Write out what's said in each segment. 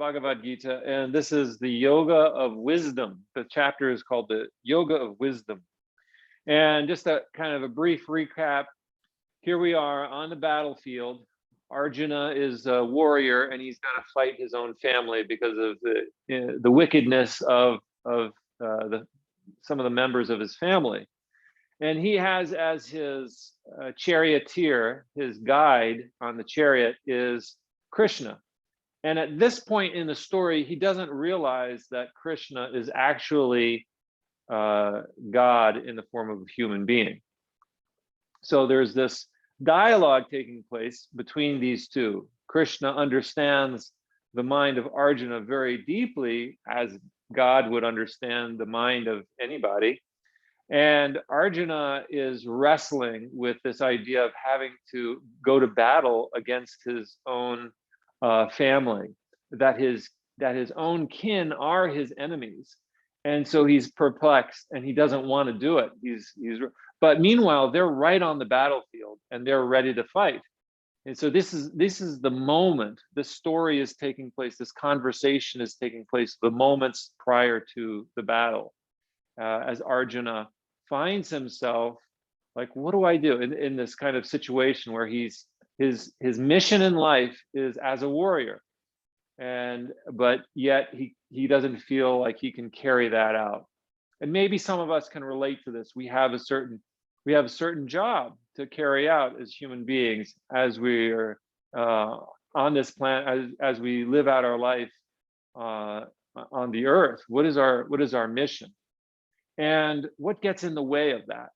Bhagavad Gita, and this is the Yoga of Wisdom. The chapter is called the Yoga of Wisdom. And just a kind of a brief recap, here we are on the battlefield. Arjuna is a warrior, and he's got to fight his own family because of the wickedness of some of the members of his family. And he has as his charioteer, his guide on the chariot is Krishna. And at this point in the story, he doesn't realize that Krishna is actually God in the form of a human being. So there's this dialogue taking place between these two. Krishna understands the mind of Arjuna very deeply, as God would understand the mind of anybody. And Arjuna is wrestling with this idea of having to go to battle against his own family, that his own kin are his enemies. And so he's perplexed and he doesn't want to do it. But meanwhile, they're right on the battlefield and they're ready to fight. And so this is the moment. This story is taking place. This conversation is taking place the moments prior to the battle, as Arjuna finds himself like, what do I do in this kind of situation where his mission in life is as a warrior, but yet he doesn't feel like he can carry that out. And maybe some of us can relate to this. We have a certain job to carry out as human beings as we are on this planet, as we live out our life on the earth. What is our mission? And what gets in the way of that?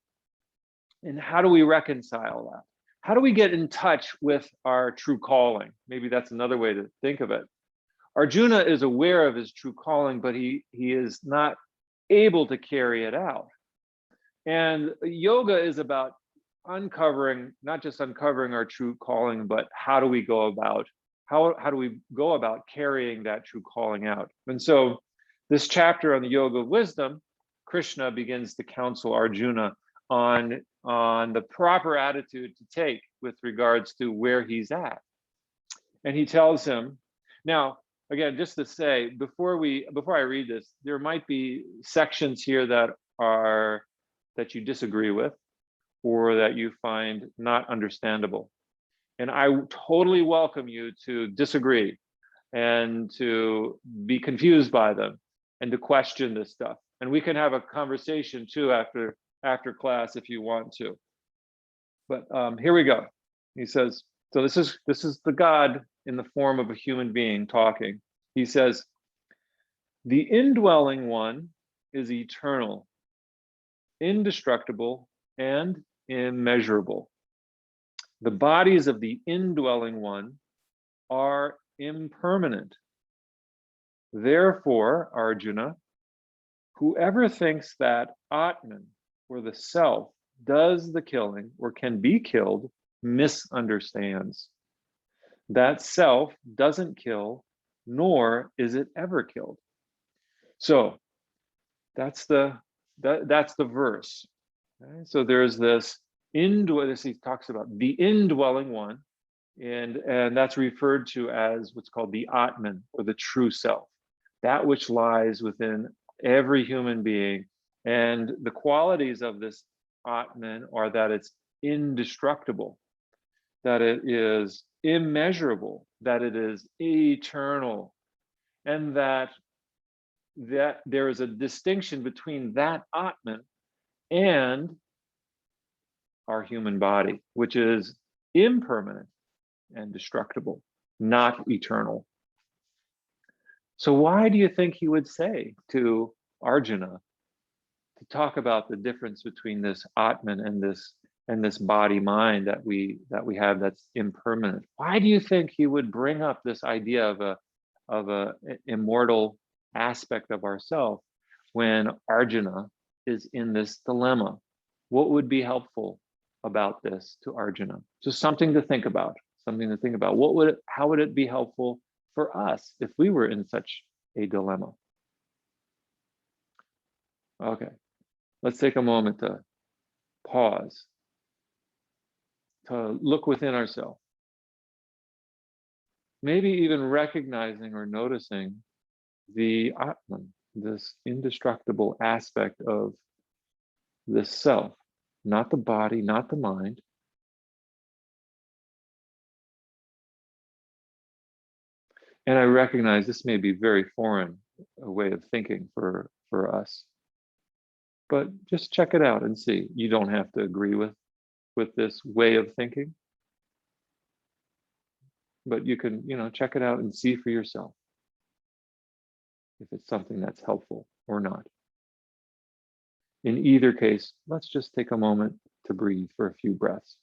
And how do we reconcile that? How do we get in touch with our true calling? Maybe that's another way to think of it. Arjuna is aware of his true calling, but he is not able to carry it out. And yoga is about not just uncovering our true calling, but how do we go about carrying that true calling out? And so this chapter on the Yoga of Wisdom, Krishna begins to counsel Arjuna on the proper attitude to take with regards to where he's at. And he tells him, now, again, just to say, before I read this, there might be sections here that you disagree with or that you find not understandable. And I totally welcome you to disagree and to be confused by them and to question this stuff. And we can have a conversation too after class if you want to. But here we go. He says, so this is the God in the form of a human being talking. He says, the indwelling one is eternal, indestructible, and immeasurable. The bodies of the indwelling one are impermanent. Therefore, Arjuna, whoever thinks that Atman, or the self, does the killing or can be killed, misunderstands. That self doesn't kill, nor is it ever killed. So that's the verse. Okay? So there's this he talks about the indwelling one, and that's referred to as what's called the Atman, or the true self, that which lies within every human being. And the qualities of this Atman are that it's indestructible, that it is immeasurable, that it is eternal, and that there is a distinction between that Atman and our human body, which is impermanent and destructible, not eternal. So why do you think he would say to Arjuna to talk about the difference between this Atman and this body mind that we have that's impermanent? Why do you think he would bring up this idea of a immortal aspect of ourself when Arjuna is in this dilemma? What would be helpful about this to Arjuna? Just something to think about. How would it be helpful for us if we were in such a dilemma? Okay, let's take a moment to pause, to look within ourselves. maybe even recognizing or noticing the Atman, this indestructible aspect of this self, not the body, not the mind. And I recognize this may be very foreign a way of thinking for us, but just check it out and see. You don't have to agree with this way of thinking, but you can, check it out and see for yourself if it's something that's helpful or not. In either case, let's just take a moment to breathe for a few breaths.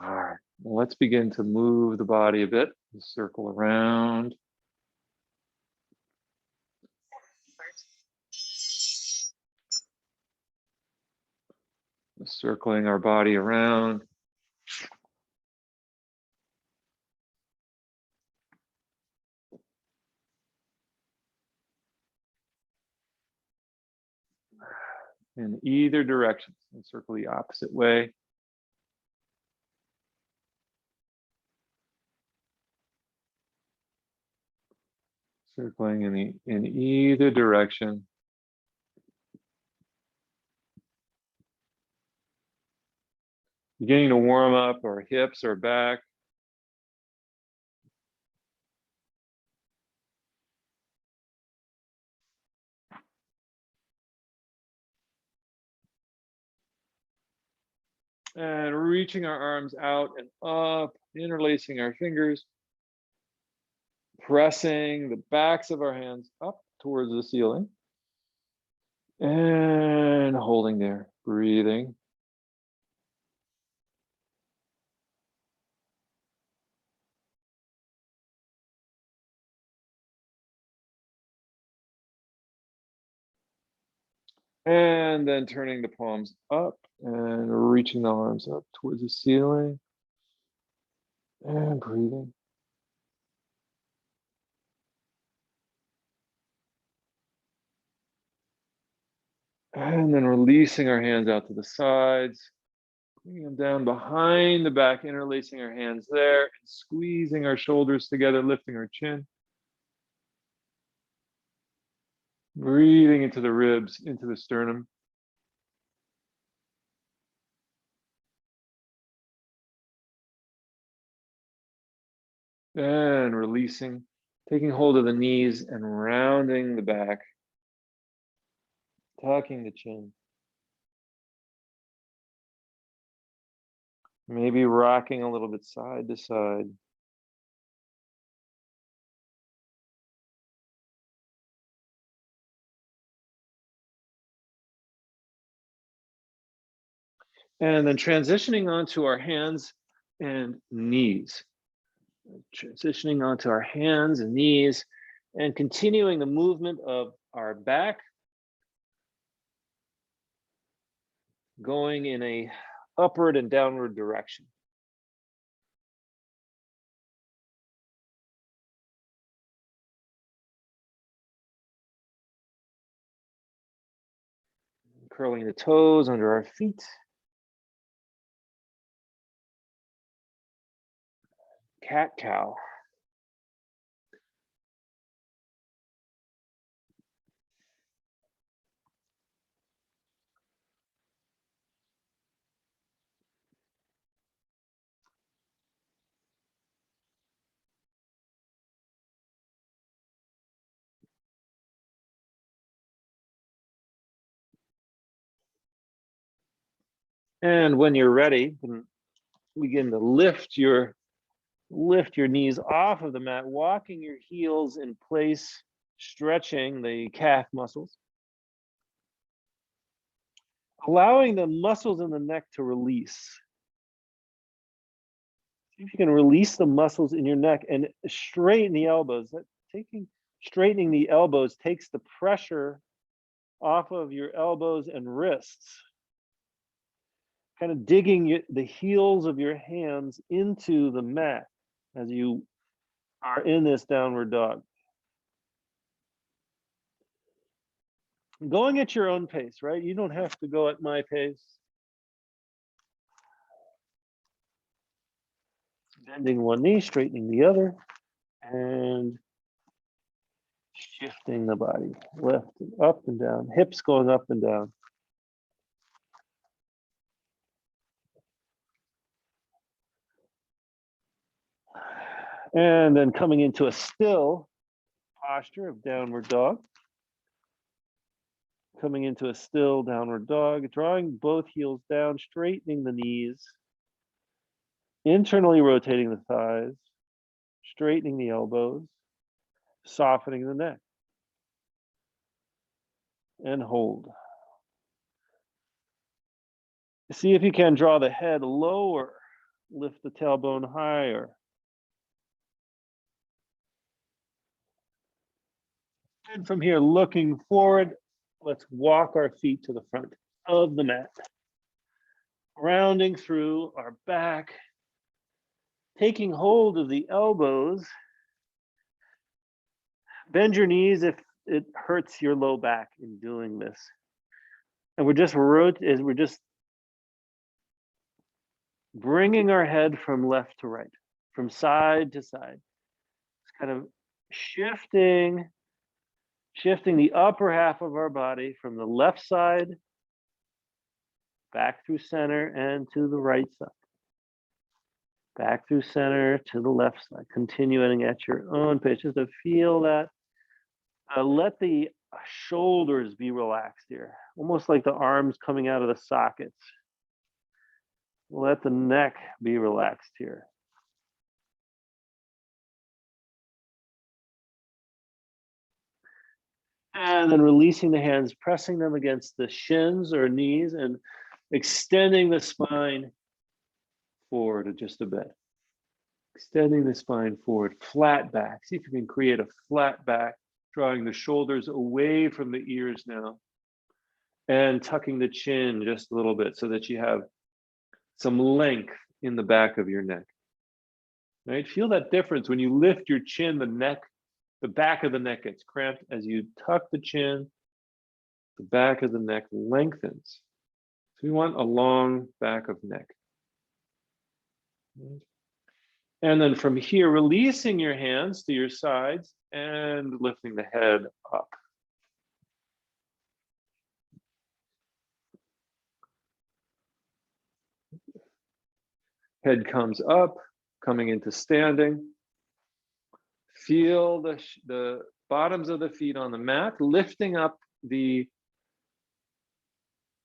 All right, well, let's begin to move the body a bit, circle around. Circling our body around. In either direction, and circle the opposite way. Circling in either direction. Beginning to warm up our hips, our back. And reaching our arms out and up, interlacing our fingers. Pressing the backs of our hands up towards the ceiling. And holding there, breathing. And then turning the palms up and reaching the arms up towards the ceiling. And breathing. And then releasing our hands out to the sides. Bringing them down behind the back, interlacing our hands there, and squeezing our shoulders together, lifting our chin. Breathing into the ribs, into the sternum. And releasing, taking hold of the knees and rounding the back, tucking the chin. Maybe rocking a little bit side to side. And then transitioning onto our hands and knees. Transitioning onto our hands and knees and continuing the movement of our back, going in a upward and downward direction. Curling the toes under our feet. Cat cow. And when you're ready, begin to lift your knees off of the mat, walking your heels in place, stretching the calf muscles. Allowing the muscles in the neck to release. See if you can release the muscles in your neck and straighten the elbows. Straightening the elbows takes the pressure off of your elbows and wrists. Kind of digging the heels of your hands into the mat. as you are in this downward dog. Going at your own pace, right? You don't have to go at my pace. Bending one knee, straightening the other, and shifting the body left and up and down, hips going up and down. And then coming into a still posture of downward dog. Coming into a still downward dog, drawing both heels down, straightening the knees, internally rotating the thighs, straightening the elbows, softening the neck, and hold. See if you can draw the head lower, lift the tailbone higher. And from here, looking forward, let's walk our feet to the front of the mat. Rounding through our back, taking hold of the elbows. Bend your knees if it hurts your low back in doing this. And we're just bringing our head from left to right, from side to side. It's kind of shifting the upper half of our body from the left side back through center and to the right side. Back through center to the left side, continuing at your own pace, just to feel that. Let the shoulders be relaxed here, almost like the arms coming out of the sockets. Let the neck be relaxed here. And then releasing the hands, pressing them against the shins or knees and extending the spine forward just a bit. Extending the spine forward, flat back. See if you can create a flat back, drawing the shoulders away from the ears now. And tucking the chin just a little bit so that you have some length in the back of your neck. Right? Feel that difference when you lift your chin, the back of the neck gets cramped. As you tuck the chin, the back of the neck lengthens. So we want a long back of neck. And then from here, releasing your hands to your sides and lifting the head up. Head comes up, coming into standing. Feel the bottoms of the feet on the mat, lifting up the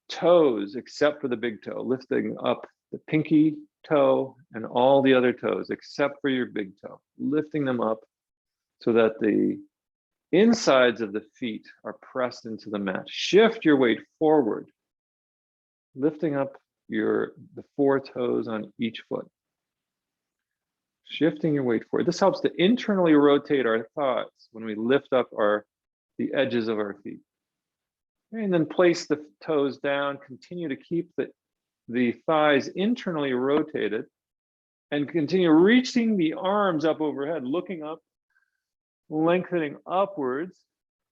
toes, except for the big toe, lifting up the pinky toe and all the other toes, except for your big toe, lifting them up so that the insides of the feet are pressed into the mat. Shift your weight forward, lifting up the four toes on each foot. Shifting your weight forward. This helps to internally rotate our thoughts when we lift up the edges of our feet. And then place the toes down, continue to keep the thighs internally rotated, and continue reaching the arms up overhead, looking up, lengthening upwards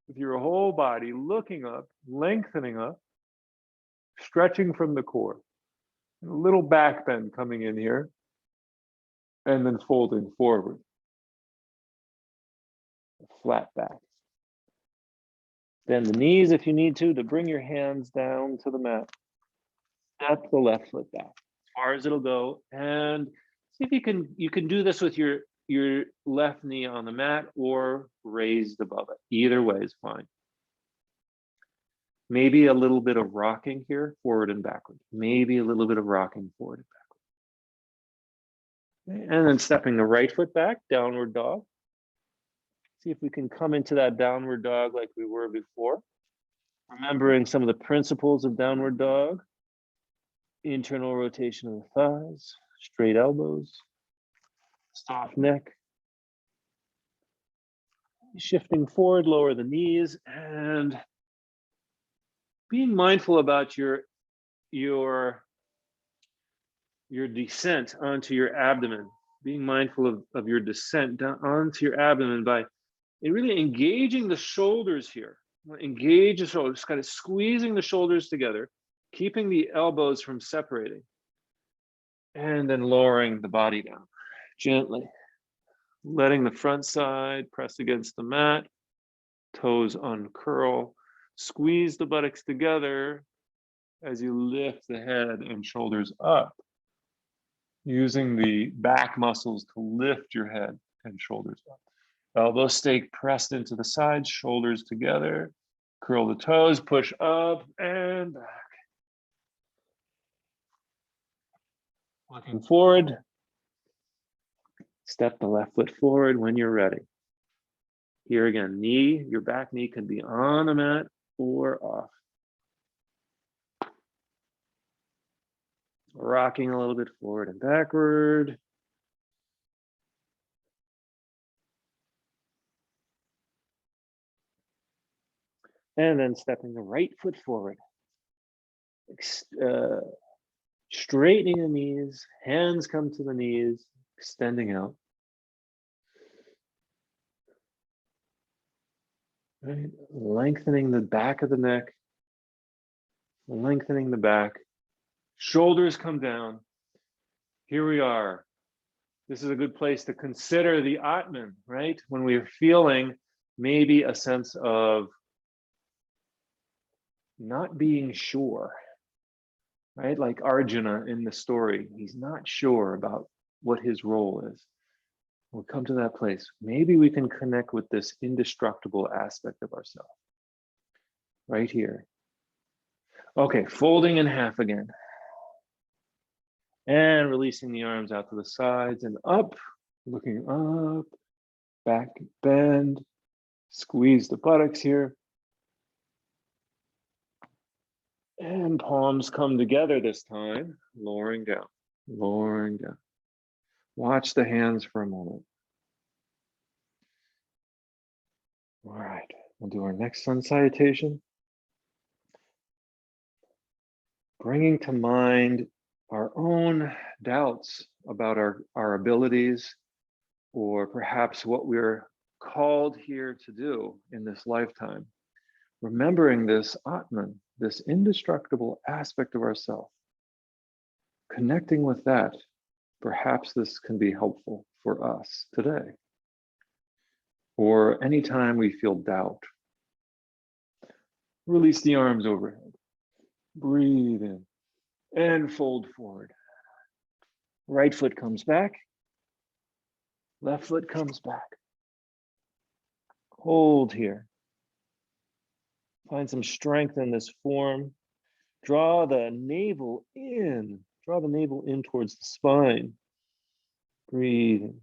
with your whole body, looking up, lengthening up, stretching from the core. A little back bend coming in here, and then folding forward. Flat back. Bend the knees if you need to bring your hands down to the mat. Step the left foot back as far as it'll go, and see if you can do this with your left knee on the mat or raised above it. Either way is fine. Maybe a little bit of rocking here, forward and backward. Maybe a little bit of rocking forward and backward. And then stepping the right foot back, downward dog. See if we can come into that downward dog like we were before. Remembering some of the principles of downward dog. Internal rotation of the thighs, straight elbows, soft neck. Shifting forward, lower the knees, and being mindful about your descent onto your abdomen. being mindful of your descent down onto your abdomen by really engaging the shoulders here. Engage the shoulders, kind of squeezing the shoulders together, keeping the elbows from separating, and then lowering the body down gently, letting the front side press against the mat, toes uncurl, squeeze the buttocks together as you lift the head and shoulders up, using the back muscles to lift your head and shoulders up. Elbows stay pressed into the sides, shoulders together, curl the toes, push up and back. Walking forward, step the left foot forward when you're ready. Here again, your back knee can be on the mat or off. Rocking a little bit forward and backward. And then stepping the right foot forward. Straightening the knees, hands come to the knees, extending out. Right. Lengthening the back of the neck, lengthening the back. Shoulders come down. Here we are. This is a good place to consider the Atman, right? When we're feeling maybe a sense of not being sure, right? Like Arjuna in the story, he's not sure about what his role is. We'll come to that place. Maybe we can connect with this indestructible aspect of ourselves right here. Okay, folding in half again. And releasing the arms out to the sides and up, looking up, back, bend, squeeze the buttocks here. And palms come together this time, lowering down, lowering down. Watch the hands for a moment. All right, we'll do our next sun salutation. Bringing to mind our own doubts about our abilities, or perhaps what we're called here to do in this lifetime. Remembering this Atman, this indestructible aspect of ourself, connecting with that, perhaps this can be helpful for us today, or anytime we feel doubt. Release the arms overhead, breathe in, and fold forward. Right foot comes back, left foot comes back. Hold here. Find some strength in this form. Draw the navel in. Draw the navel in towards the spine. Breathe in.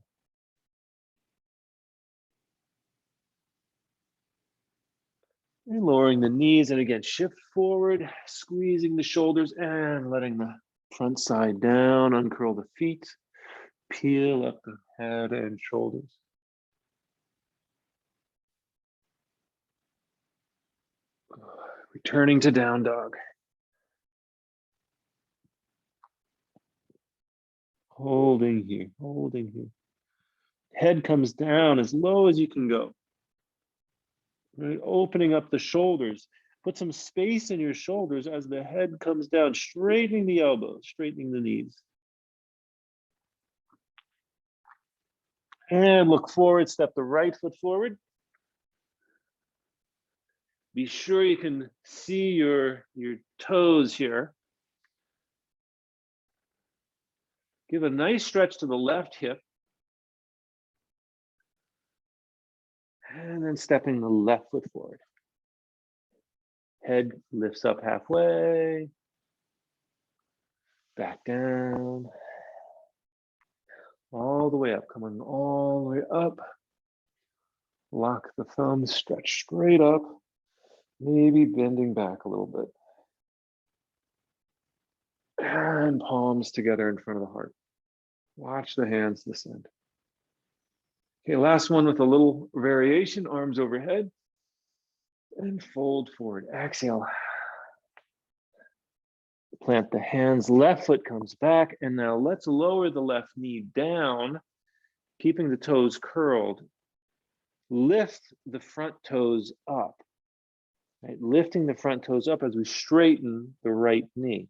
And lowering the knees, and again, shift forward, squeezing the shoulders and letting the front side down, uncurl the feet, peel up the head and shoulders. Returning to down dog. Holding here, holding here. Head comes down as low as you can go. Right? Opening up the shoulders. Put some space in your shoulders as the head comes down, straightening the elbows, straightening the knees. And look forward, step the right foot forward. Be sure you can see your toes here. Give a nice stretch to the left hip. And then stepping the left foot forward. Head lifts up halfway. Back down. All the way up, coming all the way up. Lock the thumbs, stretch straight up. Maybe bending back a little bit. And palms together in front of the heart. Watch the hands descend. Okay, last one with a little variation, arms overhead. And fold forward, exhale. Plant the hands, left foot comes back, and now let's lower the left knee down keeping the toes curled, lift the front toes up, right? Lifting the front toes up as we straighten the right knee.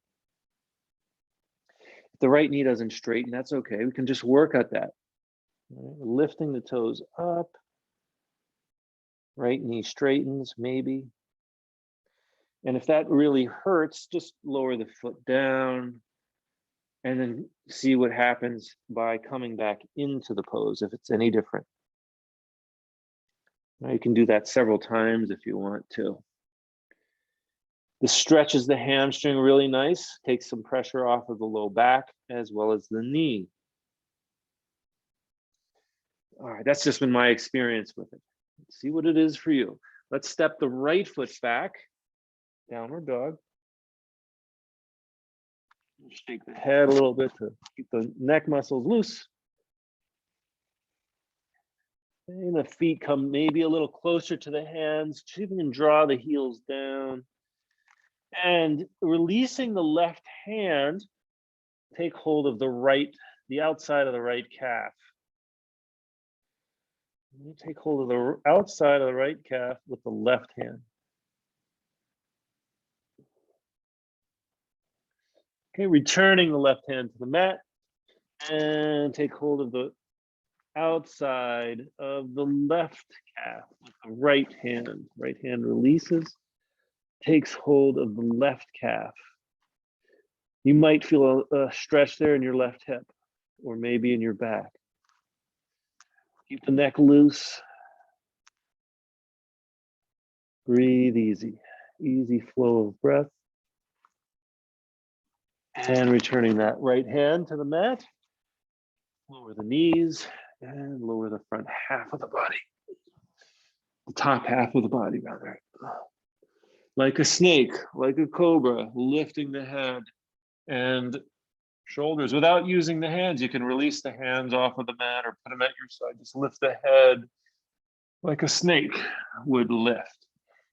If the right knee doesn't straighten, that's okay. We can just work at that. Right? Lifting the toes up, right knee straightens, maybe. And if that really hurts, just lower the foot down and then see what happens by coming back into the pose if it's any different. Now you can do that several times if you want to. This stretches the hamstring really nice, takes some pressure off of the low back as well as the knee. All right, that's just been my experience with it. Let's see what it is for you. Let's step the right foot back, downward dog. Shake the head a little bit to keep the neck muscles loose. And the feet come maybe a little closer to the hands. See if you can draw the heels down. And releasing the left hand, take hold of the outside of the right calf. You take hold of the outside of the right calf with the left hand. Okay, returning the left hand to the mat and take hold of the outside of the left calf with the right hand. Right hand releases, takes hold of the left calf. You might feel a stretch there in your left hip or maybe in your back. Keep the neck loose. Breathe easy, easy flow of breath. And returning that right hand to the mat. Lower the knees and lower the front half of the body. The top half of the body, rather. Like a snake, like a cobra, lifting the head and shoulders. Without using the hands, you can release the hands off of the mat or put them at your side. Just lift the head like a snake would lift.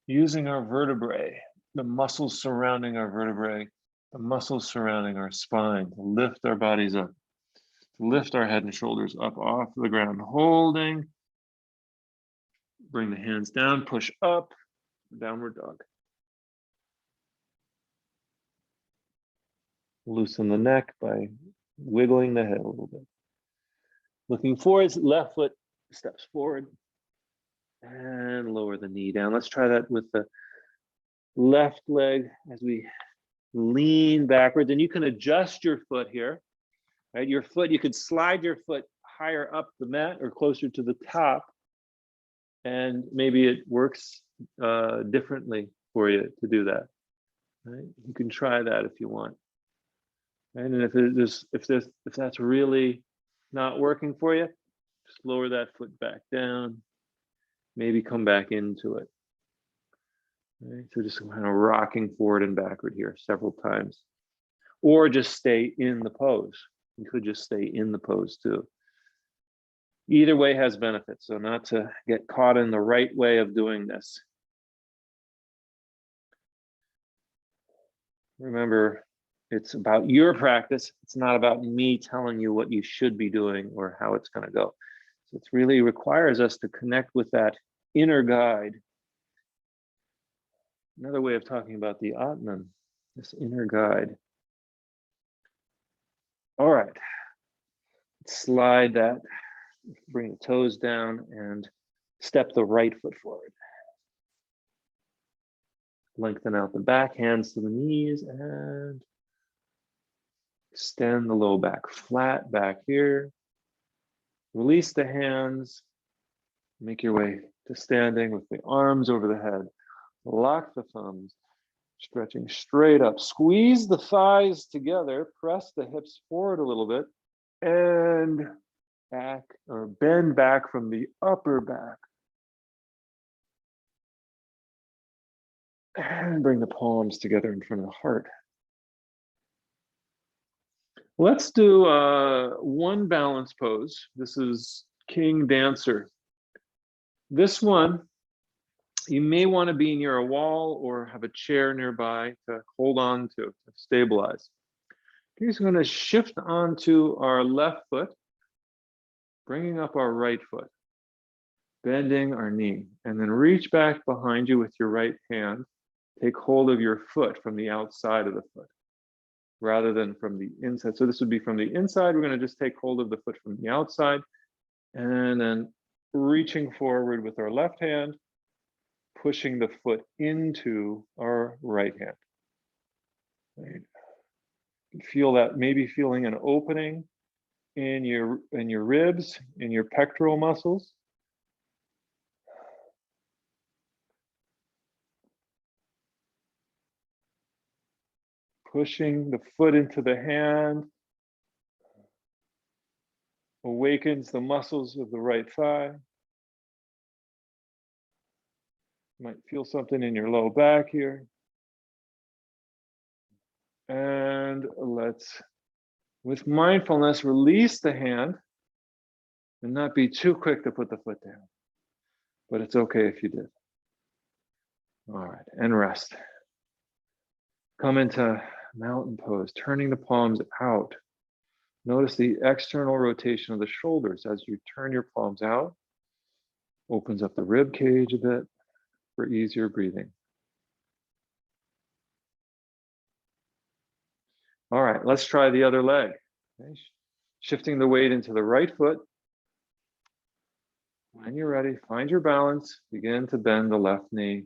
Using our vertebrae, the muscles surrounding our vertebrae, the muscles surrounding our spine to lift our bodies up, to lift our head and shoulders up off the ground, holding. Bring the hands down, push up, downward dog. Loosen the neck by wiggling the head a little bit. Looking forward, left foot steps forward and lower the knee down. Let's try that with the left leg as we lean backwards. And you can adjust your foot here, right? Your foot, you could slide your foot higher up the mat or closer to the top. And maybe it works differently for you to do that. Right? You can try that if you want. Right? And if that's really not working for you, just lower that foot back down. Maybe come back into it. Right? So just kind of rocking forward and backward here several times. Or just stay in the pose. You could just stay in the pose too. Either way has benefits, so not to get caught in the right way of doing this. Remember, it's about your practice. It's not about me telling you what you should be doing or how it's going to go. So it really requires us to connect with that inner guide. Another way of talking about the Atman, this inner guide. All right, slide that, bring the toes down and step the right foot forward. Lengthen out the back, hands to the knees, and extend the low back, flat back here. Release the hands, make your way to standing with the arms over the head. Lock the thumbs, stretching straight up. Squeeze the thighs together, press the hips forward a little bit, and back or bend back from the upper back. And bring the palms together in front of the heart. Let's do one balance pose. This is King Dancer. This one, you may want to be near a wall or have a chair nearby to hold on to stabilize. Okay, so I'm going to shift onto our left foot. bringing up our right foot, bending our knee, and then reach back behind you with your right hand. Take hold of your foot from the outside of the foot rather than from the inside. So this would be from the inside. We're going to just take hold of the foot from the outside and then reaching forward with our left hand, pushing the foot into our right hand. Right. Feel that, maybe feeling an opening in your ribs, in your pectoral muscles. Pushing the foot into the hand awakens the muscles of the right thigh. You might feel something in your low back here. And let's, with mindfulness, release the hand and not be too quick to put the foot down. But it's okay if you did. All right, and rest. Come into mountain pose, turning the palms out. Notice the external rotation of the shoulders as you turn your palms out. Opens up the rib cage a bit for easier breathing. All right, let's try the other leg. Okay. Shifting the weight into the right foot. When you're ready, find your balance. Begin to bend the left knee.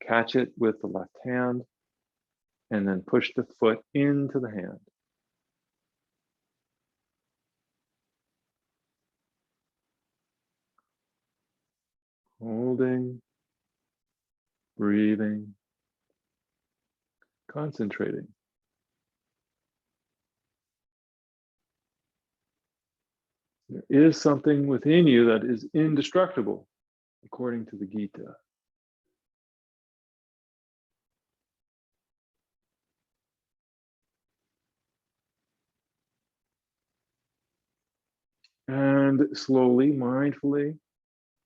Catch it with the left hand. And then push the foot into the hand. Holding, breathing, concentrating. There is something within you that is indestructible, according to the Gita. And slowly, mindfully,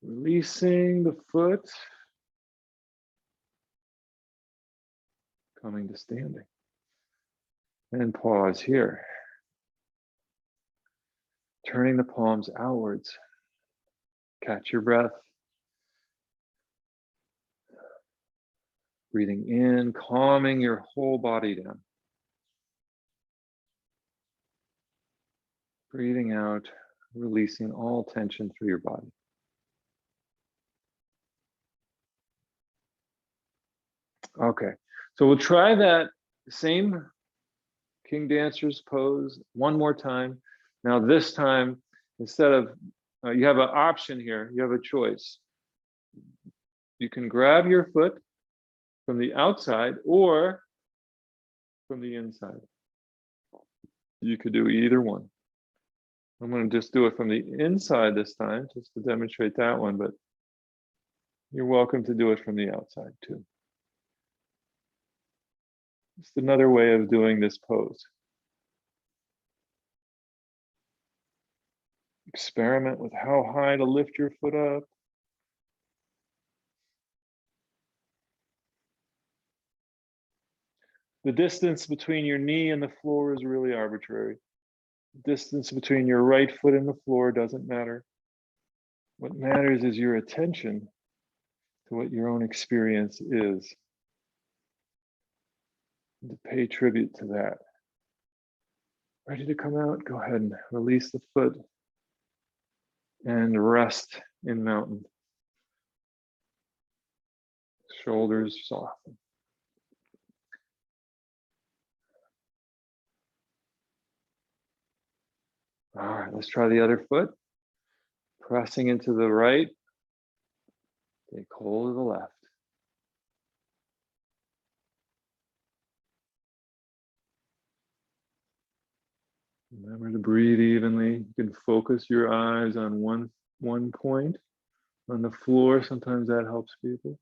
releasing the foot, coming to standing. And pause here. Turning the palms outwards. Catch your breath. Breathing in, calming your whole body down. Breathing out, releasing all tension through your body. Okay, so we'll try that same King Dancer's pose one more time. Now this time, instead of, you have an option here, you have a choice. You can grab your foot from the outside or from the inside. You could do either one. I'm going to just do it from the inside this time, just to demonstrate that one, but you're welcome to do it from the outside too. Just another way of doing this pose. Experiment with how high to lift your foot up. The distance between your knee and the floor is really arbitrary. The distance between your right foot and the floor doesn't matter. What matters is your attention to what your own experience is. And to pay tribute to that. Ready to come out? Go ahead and release the foot and rest in mountain. Shoulders soften. All right, let's try the other foot. Pressing into the right. Take hold of the left. Remember to breathe evenly. You can focus your eyes on one point on the floor. Sometimes that helps people.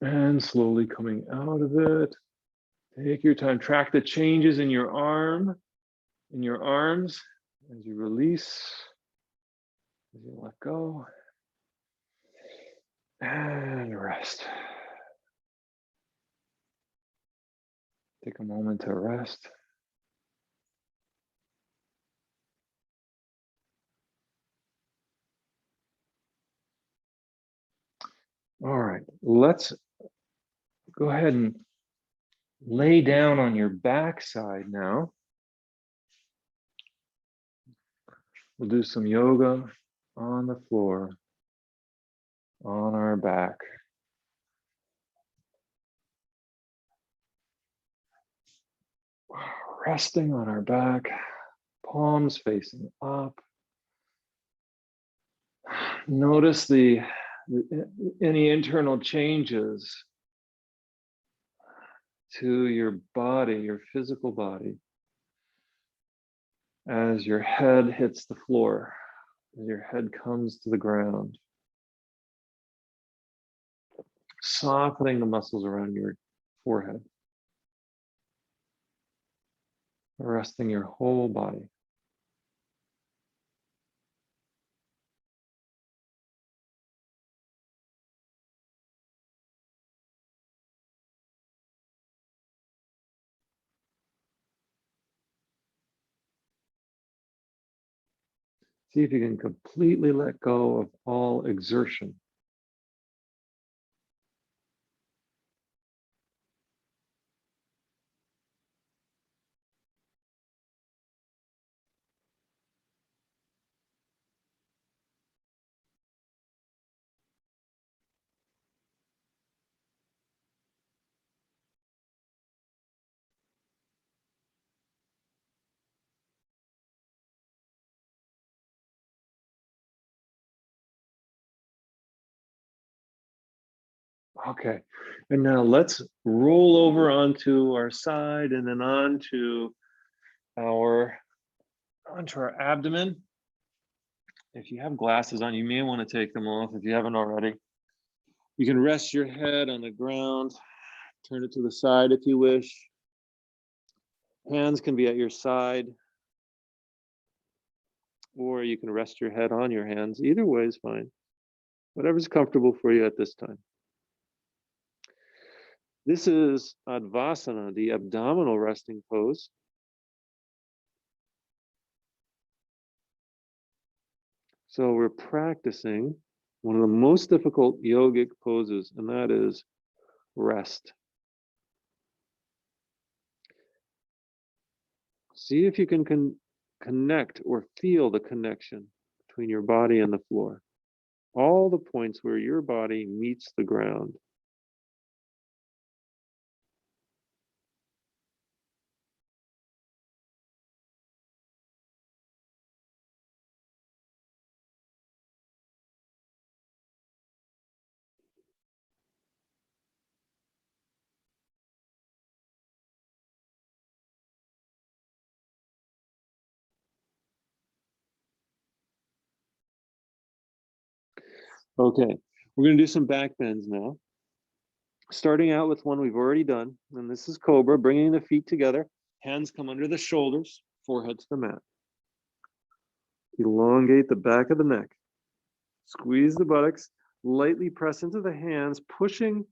And slowly coming out of it. Take your time. Track the changes in your arms as you release, as you let go. And rest. Take a moment to rest. All right, let's go ahead and lay down on your backside now. We'll do some yoga on the floor, on our back. Resting on our back, palms facing up. Notice any internal changes to your body, your physical body, as your head hits the floor, as your head comes to the ground. Softening the muscles around your forehead. Resting your whole body. See if you can completely let go of all exertion. Okay, and now let's roll over onto our side and then onto our abdomen. If you have glasses on, you may want to take them off if you haven't already. You can rest your head on the ground, turn it to the side if you wish. Hands can be at your side, or you can rest your head on your hands. Either way is fine. Whatever's comfortable for you at this time. This is Vasana, the abdominal resting pose. So we're practicing one of the most difficult yogic poses, and that is rest. See if you can connect or feel the connection between your body and the floor. All the points where your body meets the ground. Okay, we're going to do some back bends now. Starting out with one we've already done, and this is Cobra, bringing the feet together. Hands come under the shoulders, forehead to the mat. Elongate the back of the neck. Squeeze the buttocks, lightly press into the hands, pushing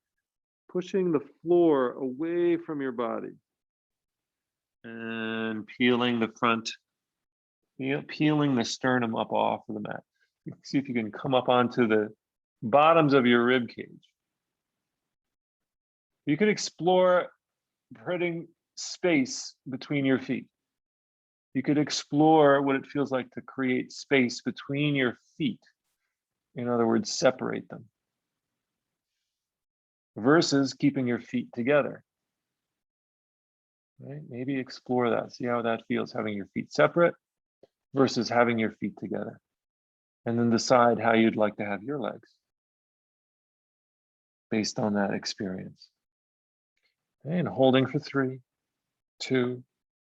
the floor away from your body. And peeling the front, peeling the sternum up off of the mat. See if you can come up onto the bottoms of your rib cage. You can explore putting space between your feet. You could explore what it feels like to create space between your feet. In other words, separate them. Versus keeping your feet together. Right? Maybe explore that. See how that feels, having your feet separate versus having your feet together. And then decide how you'd like to have your legs based on that experience. Okay, and holding for 3, 2,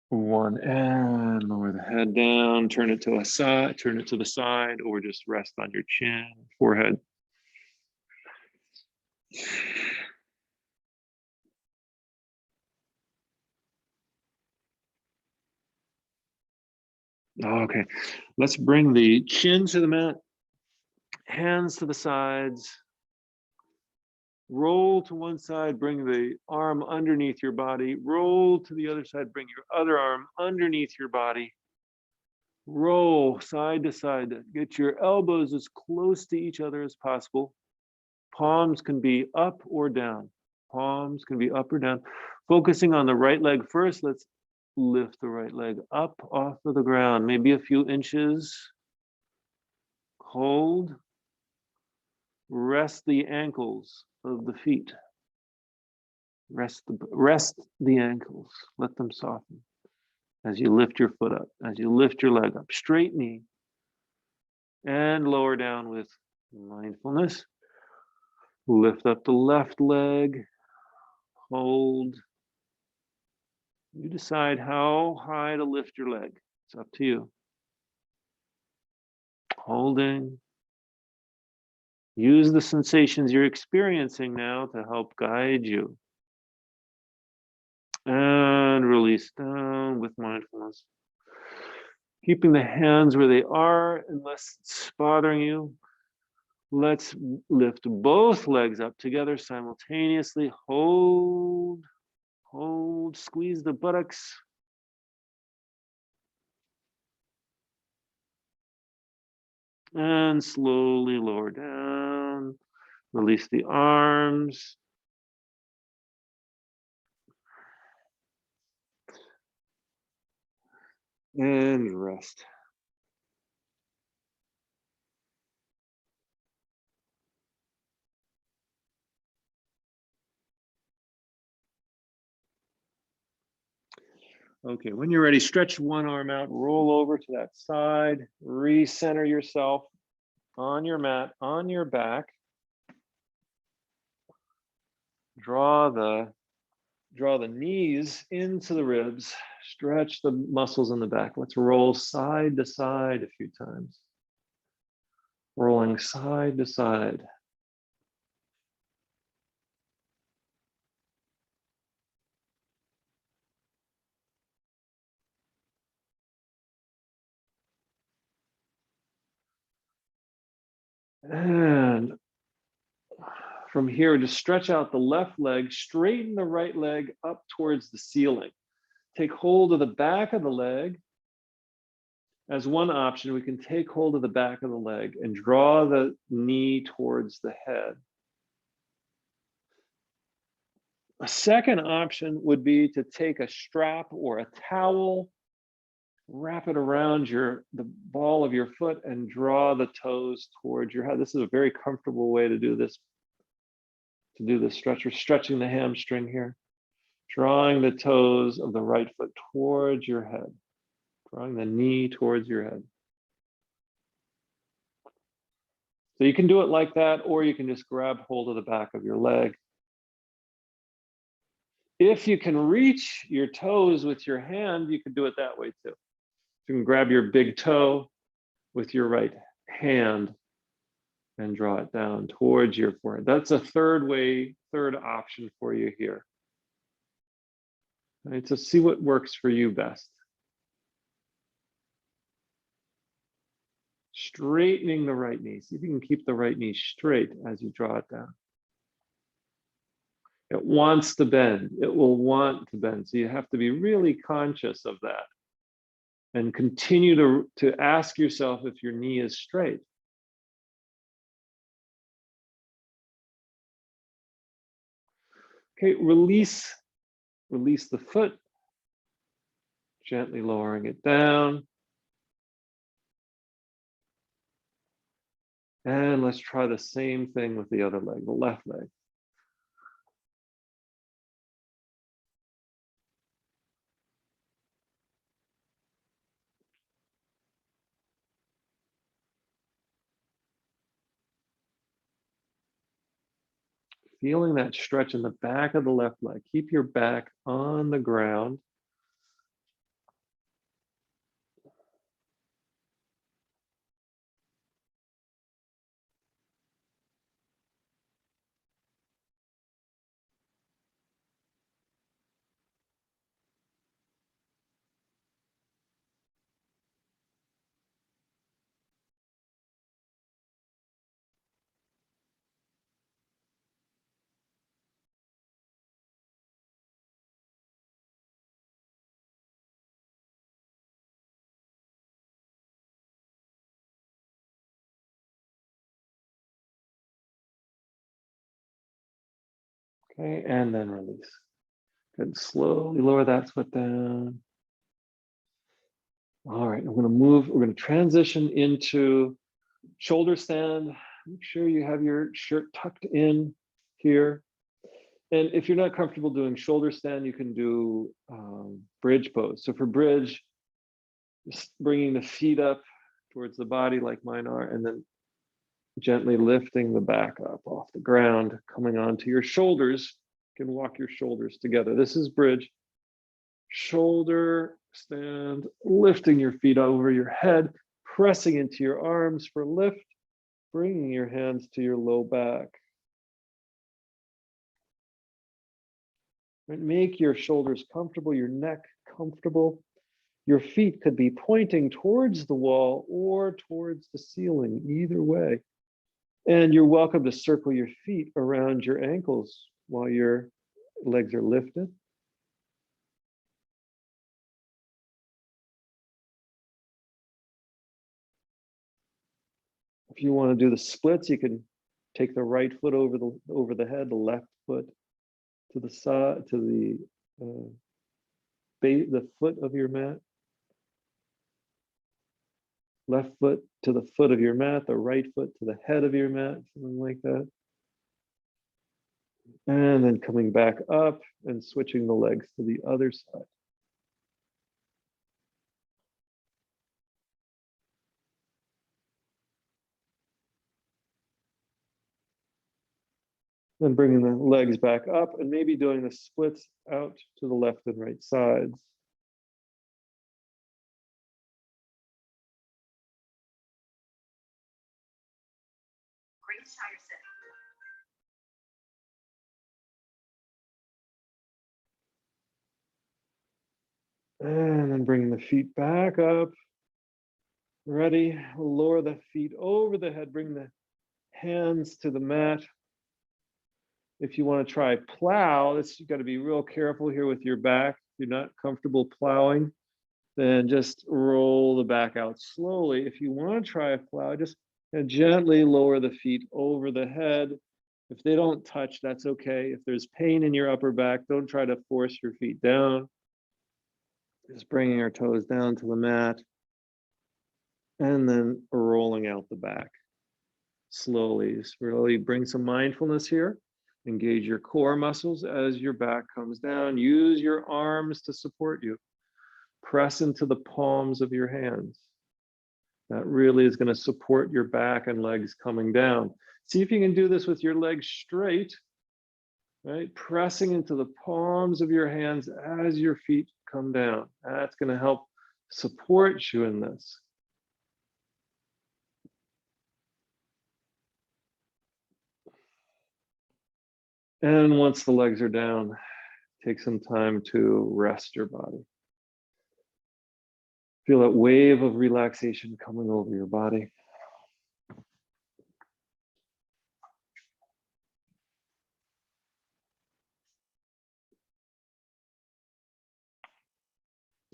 1, and lower the head down, turn it to the side, or just rest on your chin, forehead. Okay, let's bring the chin to the mat, hands to the sides, Roll to one side, bring the arm underneath your body. Roll to the other side, bring your other arm underneath your body. Roll side to side. Get your elbows as close to each other as possible. Palms can be up or down. Palms can be up or down. Focusing on the right leg first. Let's lift the right leg up off of the ground, maybe a few inches. Hold. Rest the ankles of the feet. Rest the ankles. Let them soften as you lift your foot up, as you lift your leg up. Straight knee and lower down with mindfulness. Lift up the left leg. Hold. You decide how high to lift your leg. It's up to you. Holding. Use the sensations you're experiencing now to help guide you. And release down with mindfulness. Keeping the hands where they are unless it's bothering you. Let's lift both legs up together simultaneously. Hold, hold, squeeze the buttocks. And slowly lower down. Release the arms. And rest. Okay, when you're ready, stretch one arm out, roll over to that side, recenter yourself on your mat, on your back. Draw the knees into the ribs, stretch the muscles in the back. Let's roll side to side a few times. Rolling side to side. And from here, just stretch out the left leg, straighten the right leg up towards the ceiling. Take hold of the back of the leg. As one option, we can take hold of the back of the leg and draw the knee towards the head. A second option would be to take a strap or a towel, wrap it around the ball of your foot and draw the toes towards your head. This is a very comfortable way to do this stretch. We're stretching the hamstring here, drawing the toes of the right foot towards your head, drawing the knee towards your head. So you can do it like that, or you can just grab hold of the back of your leg. If you can reach your toes with your hand, you can do it that way too. You can grab your big toe with your right hand and draw it down towards your forehead. That's a third option for you here. Right, so see what works for you best. Straightening the right knee. See if you can keep the right knee straight as you draw it down. It wants to bend. It will want to bend. So you have to be really conscious of that and continue to ask yourself if your knee is straight. Okay, release the foot, gently lowering it down. And let's try the same thing with the other leg, the left leg. Feeling that stretch in the back of the left leg. Keep your back on the ground. Okay, and then release. Good, slowly lower that foot down. All right, we're going to transition into shoulder stand. Make sure you have your shirt tucked in here. And if you're not comfortable doing shoulder stand, you can do bridge pose. So for bridge, just bringing the feet up towards the body like mine are, and then gently lifting the back up off the ground, coming onto your shoulders. You can walk your shoulders together. This is bridge. Shoulder stand, lifting your feet over your head, pressing into your arms for lift, bringing your hands to your low back. Right, make your shoulders comfortable, your neck comfortable. Your feet could be pointing towards the wall or towards the ceiling, either way. And you're welcome to circle your feet around your ankles while your legs are lifted. If you want to do the splits, you can take the right foot over the head, the left foot to the side, to the foot of your mat. Left foot to the foot of your mat, the right foot to the head of your mat, something like that. And then coming back up and switching the legs to the other side. Then bringing the legs back up and maybe doing the splits out to the left and right sides. And then bringing the feet back up. Ready, lower the feet over the head, bring the hands to the mat. If you want to try plow, you've got to be real careful here with your back. If you're not comfortable plowing, then just roll the back out slowly. If you want to try a plow, just gently lower the feet over the head. If they don't touch, that's okay. If there's pain in your upper back, don't try to force your feet down. Just bringing our toes down to the mat and then rolling out the back slowly. Just really bring some mindfulness here. Engage your core muscles as your back comes down. Use your arms to support you. Press into the palms of your hands. That really is going to support your back and legs coming down. See if you can do this with your legs straight, right? Pressing into the palms of your hands as your feet come down. That's going to help support you in this. And once the legs are down, take some time to rest your body. Feel that wave of relaxation coming over your body.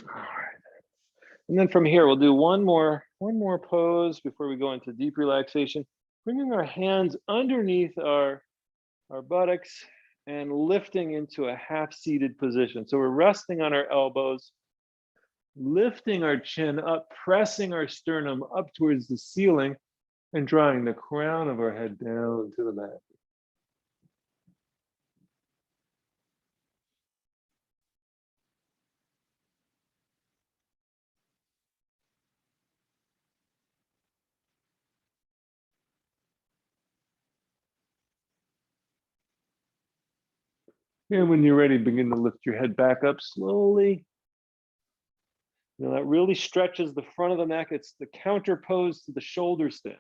All right. And then from here, we'll do one more pose before we go into deep relaxation. Bringing our hands underneath our buttocks and lifting into a half-seated position. So we're resting on our elbows, lifting our chin up, pressing our sternum up towards the ceiling, and drawing the crown of our head down to the mat. And when you're ready, begin to lift your head back up slowly. Now that really stretches the front of the neck. It's the counter pose to the shoulder stand.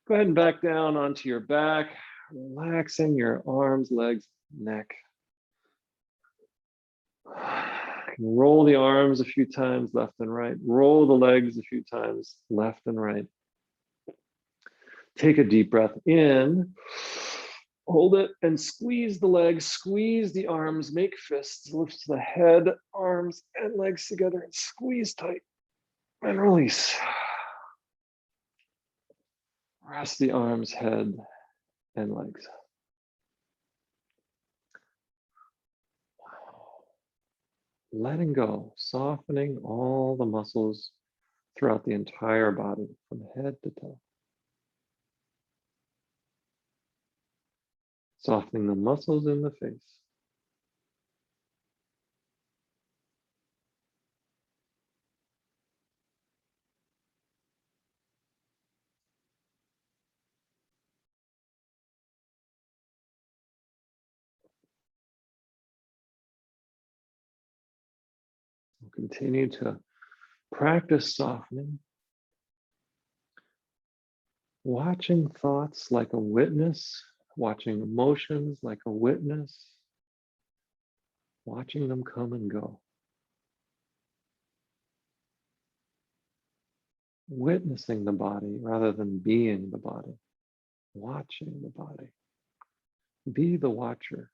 Go ahead and back down onto your back, relaxing your arms, legs, neck. Roll the arms a few times left and right. Roll the legs a few times left and right. Take a deep breath in. Hold it and squeeze the legs, squeeze the arms, make fists, lift the head, arms, and legs together and squeeze tight and release. Rest the arms, head, and legs. letting go, softening all the muscles throughout the entire body, from head to toe. Softening the muscles in the face. We'll continue to practice softening, watching thoughts like a witness, watching emotions like a witness, watching them come and go. Witnessing the body rather than being the body, watching the body. Be the watcher.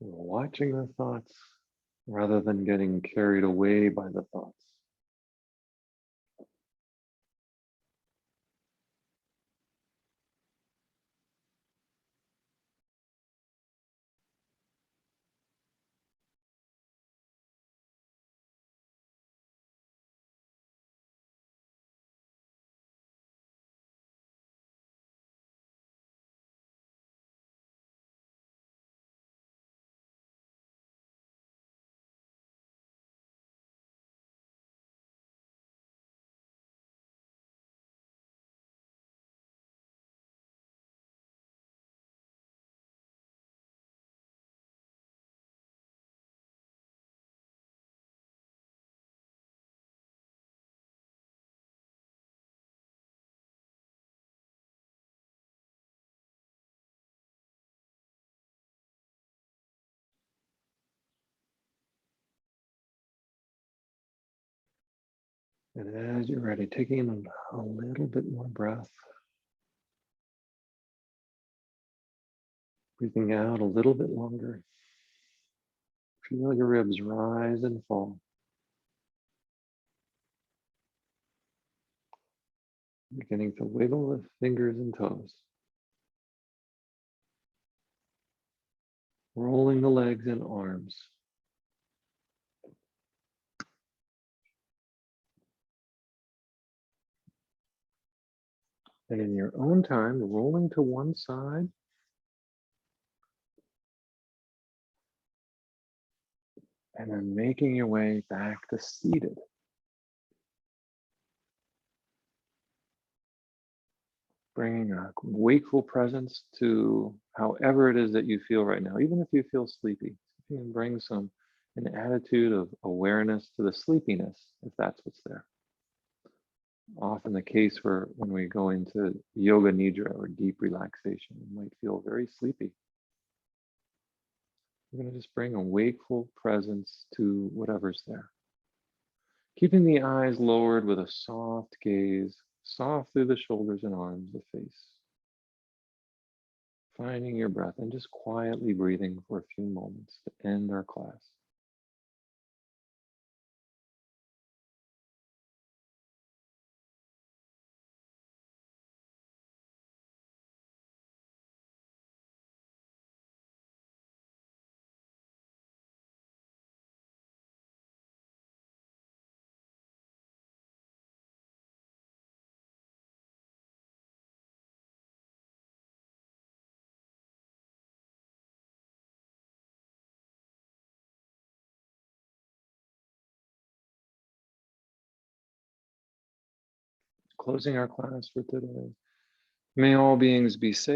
Watching the thoughts rather than getting carried away by the thoughts. And as you're ready, taking in a little bit more breath, breathing out a little bit longer. Feel your ribs rise and fall. Beginning to wiggle the fingers and toes. Rolling the legs and arms. And in your own time, rolling to one side. And then making your way back to seated. Bringing a wakeful presence to however it is that you feel right now, even if you feel sleepy. You can bring an attitude of awareness to the sleepiness, if that's what's there. Often the case for when we go into yoga nidra or deep relaxation, you might feel very sleepy. We're going to just bring a wakeful presence to whatever's there. Keeping the eyes lowered with a soft gaze, soft through the shoulders and arms, the face. Finding your breath and just quietly breathing for a few moments to end our class. Closing our class for today. May all beings be safe.